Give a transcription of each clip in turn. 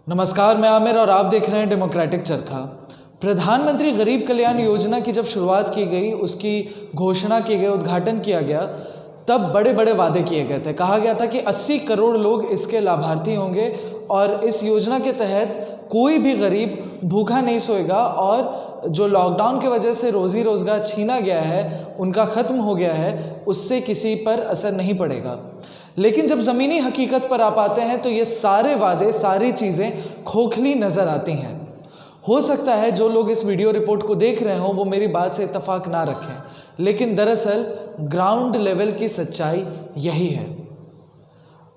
नमस्कार, मैं आमिर और आप देख रहे हैं डेमोक्रेटिक चरखा। प्रधानमंत्री गरीब कल्याण योजना की जब शुरुआत की गई, उसकी घोषणा की गई, उद्घाटन किया गया, तब बड़े बड़े वादे किए गए थे। कहा गया था कि 80 करोड़ लोग इसके लाभार्थी होंगे और इस योजना के तहत कोई भी गरीब भूखा नहीं सोएगा और जो लॉकडाउन की वजह से रोज़ी रोज़गार छीना गया है, उनका ख़त्म हो गया है, उससे किसी पर असर नहीं पड़ेगा। लेकिन जब ज़मीनी हकीकत पर आप आते हैं तो ये सारे वादे, सारी चीज़ें खोखली नज़र आती हैं। हो सकता है जो लोग इस वीडियो रिपोर्ट को देख रहे हों वो मेरी बात से इत्तेफाक ना रखें, लेकिन दरअसल ग्राउंड लेवल की सच्चाई यही है।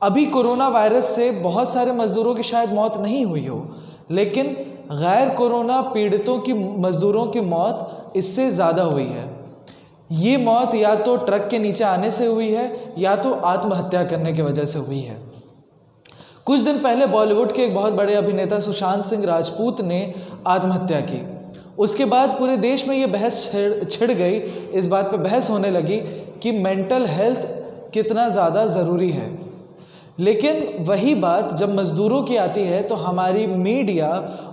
अभी कोरोना वायरस से बहुत सारे मज़दूरों की शायद मौत नहीं हुई हो, लेकिन गैर कोरोना पीड़ितों की मज़दूरों की मौत इससे ज़्यादा हुई है। ये मौत या तो ट्रक के नीचे आने से हुई है या तो आत्महत्या करने की वजह से हुई है। कुछ दिन पहले बॉलीवुड के एक बहुत बड़े अभिनेता सुशांत सिंह राजपूत ने आत्महत्या की। उसके बाद पूरे देश में ये बहस छिड़ गई, इस बात पे बहस होने लगी कि मेंटल हेल्थ कितना ज़्यादा ज़रूरी है। लेकिन वही बात जब मज़दूरों की आती है तो हमारी मीडिया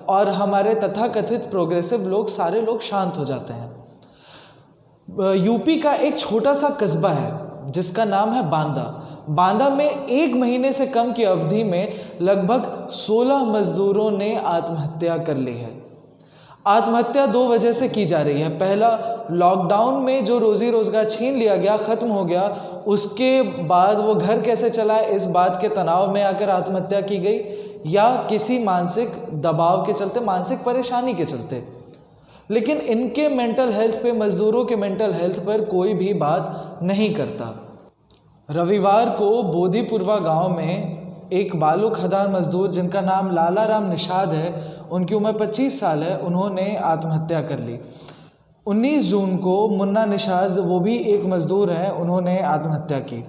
और हमारे तथाकथित प्रोग्रेसिव लोग, सारे लोग शांत हो जाते हैं। यूपी का एक छोटा सा कस्बा है जिसका नाम है बांदा। बांदा में 1 महीने से कम की अवधि में लगभग 16 मजदूरों ने आत्महत्या कर ली है। आत्महत्या 2 वजह से की जा रही है। पहला, लॉकडाउन में जो रोज़ी रोज़गार छीन लिया गया, ख़त्म हो गया, उसके बाद वो घर कैसे चलाए, इस बात के तनाव में आकर आत्महत्या की गई, या किसी मानसिक दबाव के चलते, मानसिक परेशानी के चलते। लेकिन इनके मेंटल हेल्थ पे, मज़दूरों के मेंटल हेल्थ पर कोई भी बात नहीं करता। रविवार को बोधीपुरवा गांव में एक बालू खदान मजदूर जिनका नाम लाला राम निषाद है, उनकी उम्र 25 साल है, उन्होंने आत्महत्या कर ली। 19 जून को मुन्ना निषाद, वो भी एक मज़दूर हैं, उन्होंने आत्महत्या की।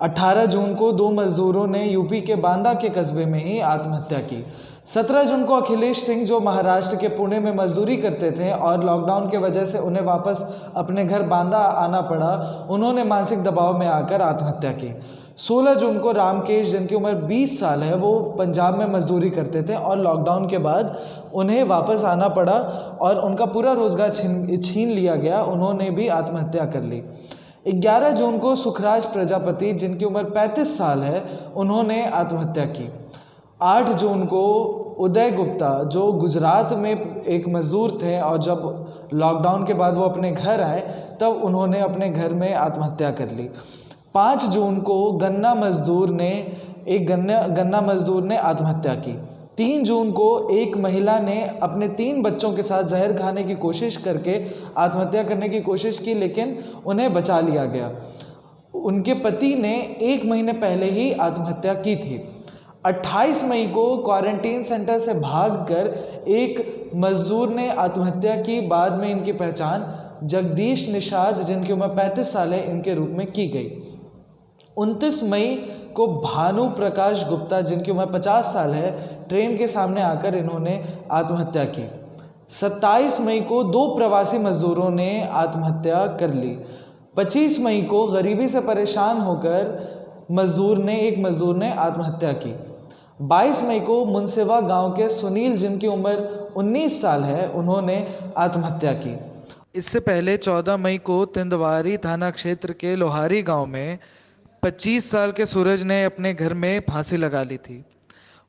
18 जून को 2 मज़दूरों ने यूपी के बांदा के कस्बे में ही आत्महत्या की। 17 जून को अखिलेश सिंह, जो महाराष्ट्र के पुणे में मजदूरी करते थे और लॉकडाउन की वजह से उन्हें वापस अपने घर बांदा आना पड़ा, उन्होंने मानसिक दबाव में आकर आत्महत्या की। 16 जून को रामकेश, जिनकी उम्र 20 साल है, वो पंजाब में मजदूरी करते थे और लॉकडाउन के बाद उन्हें वापस आना पड़ा और उनका पूरा रोज़गार छीन लिया गया, उन्होंने भी आत्महत्या कर ली। 11 जून को सुखराज प्रजापति, जिनकी उम्र 35 साल है, उन्होंने आत्महत्या की। 8 जून को उदय गुप्ता, जो गुजरात में एक मज़दूर थे और जब लॉकडाउन के बाद वो अपने घर आए तब उन्होंने अपने घर में आत्महत्या कर ली। 5 जून को गन्ना मज़दूर ने आत्महत्या की। 3 जून को एक महिला ने अपने 3 बच्चों के साथ जहर खाने की कोशिश करके आत्महत्या करने की कोशिश की, लेकिन उन्हें बचा लिया गया। उनके पति ने 1 महीने पहले ही आत्महत्या की थी। 28 मई को क्वारंटीन सेंटर से भागकर एक मज़दूर ने आत्महत्या की। बाद में इनकी पहचान जगदीश निषाद, जिनकी उम्र 35 साल है, इनके रूप में की गई। 29 मई को भानु प्रकाश गुप्ता, जिनकी उम्र 50 साल है, ट्रेन के सामने आकर इन्होंने आत्महत्या की। 27 मई को 2 प्रवासी मज़दूरों ने आत्महत्या कर ली। 25 मई को गरीबी से परेशान होकर एक मज़दूर ने आत्महत्या की। 22 मई को मुनसेवा गांव के सुनील, जिनकी उम्र 19 साल है, उन्होंने आत्महत्या की। इससे पहले 14 मई को तिंदवारी थाना क्षेत्र के लोहारी गांव में 25 साल के सूरज ने अपने घर में फांसी लगा ली थी।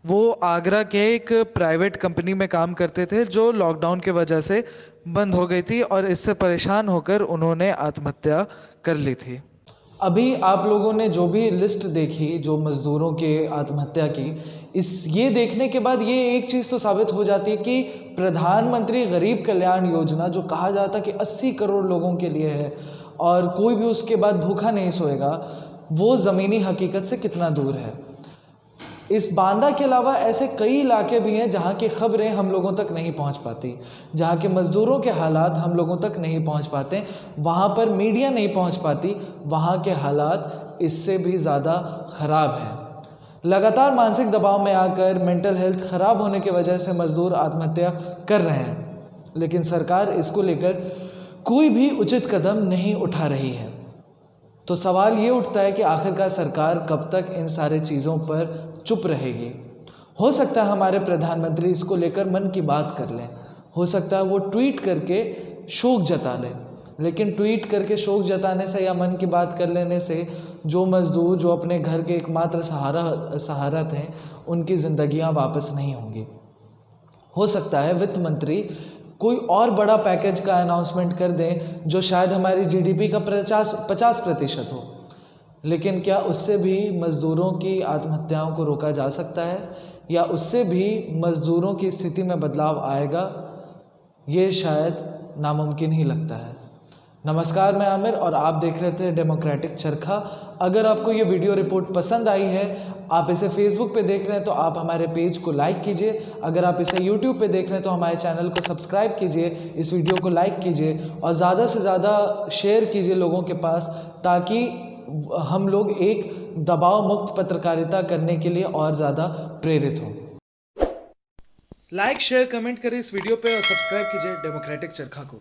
वो आगरा के एक प्राइवेट कंपनी में काम करते थे जो लॉकडाउन की वजह से बंद हो गई थी और इससे परेशान होकर उन्होंने आत्महत्या कर ली थी। अभी आप लोगों ने जो भी लिस्ट देखी जो मज़दूरों के आत्महत्या की, ये देखने के बाद ये एक चीज़ तो साबित हो जाती है कि प्रधानमंत्री गरीब कल्याण योजना, जो कहा जाता कि 80 करोड़ लोगों के लिए है और कोई भी उसके बाद भूखा नहीं सोएगा, वो ज़मीनी हकीकत से कितना दूर है। इस बांदा के अलावा ऐसे कई इलाके भी हैं जहाँ की ख़बरें हम लोगों तक नहीं पहुँच पाती, जहाँ के मज़दूरों के हालात हम लोगों तक नहीं पहुँच पाते, वहाँ पर मीडिया नहीं पहुँच पाती, वहाँ के हालात इससे भी ज़्यादा ख़राब हैं। लगातार मानसिक दबाव में आकर मेंटल हेल्थ ख़राब होने की वजह से मज़दूर आत्महत्या कर रहे हैं, लेकिन सरकार इसको लेकर कोई भी उचित कदम नहीं उठा रही है। तो सवाल ये उठता है कि आखिरकार सरकार कब तक इन सारे चीज़ों पर चुप रहेगी। हो सकता है हमारे प्रधानमंत्री इसको लेकर मन की बात कर लें, हो सकता है वो ट्वीट करके शोक जता लें, लेकिन ट्वीट करके शोक जताने से या मन की बात कर लेने से जो मज़दूर जो अपने घर के एकमात्र सहारा थे उनकी ज़िंदगियां वापस नहीं होंगी। हो सकता है वित्त मंत्री कोई और बड़ा पैकेज का अनाउंसमेंट कर दें जो शायद हमारी जीडीपी का 50% हो, लेकिन क्या उससे भी मज़दूरों की आत्महत्याओं को रोका जा सकता है या उससे भी मज़दूरों की स्थिति में बदलाव आएगा? ये शायद नामुमकिन ही लगता है। नमस्कार, मैं आमिर और आप देख रहे थे डेमोक्रेटिक चरखा। अगर आपको ये वीडियो रिपोर्ट पसंद आई है, आप इसे फेसबुक पे देख रहे हैं तो आप हमारे पेज को लाइक कीजिए, अगर आप इसे यूट्यूब पे देख रहे हैं तो हमारे चैनल को सब्सक्राइब कीजिए, इस वीडियो को लाइक कीजिए और ज़्यादा से ज़्यादा शेयर कीजिए लोगों के पास, ताकि हम लोग एक दबाव मुक्त पत्रकारिता करने के लिए और ज़्यादा प्रेरित हों। लाइक शेयर कमेंट करें इस वीडियो पे और सब्सक्राइब कीजिए डेमोक्रेटिक चरखा को।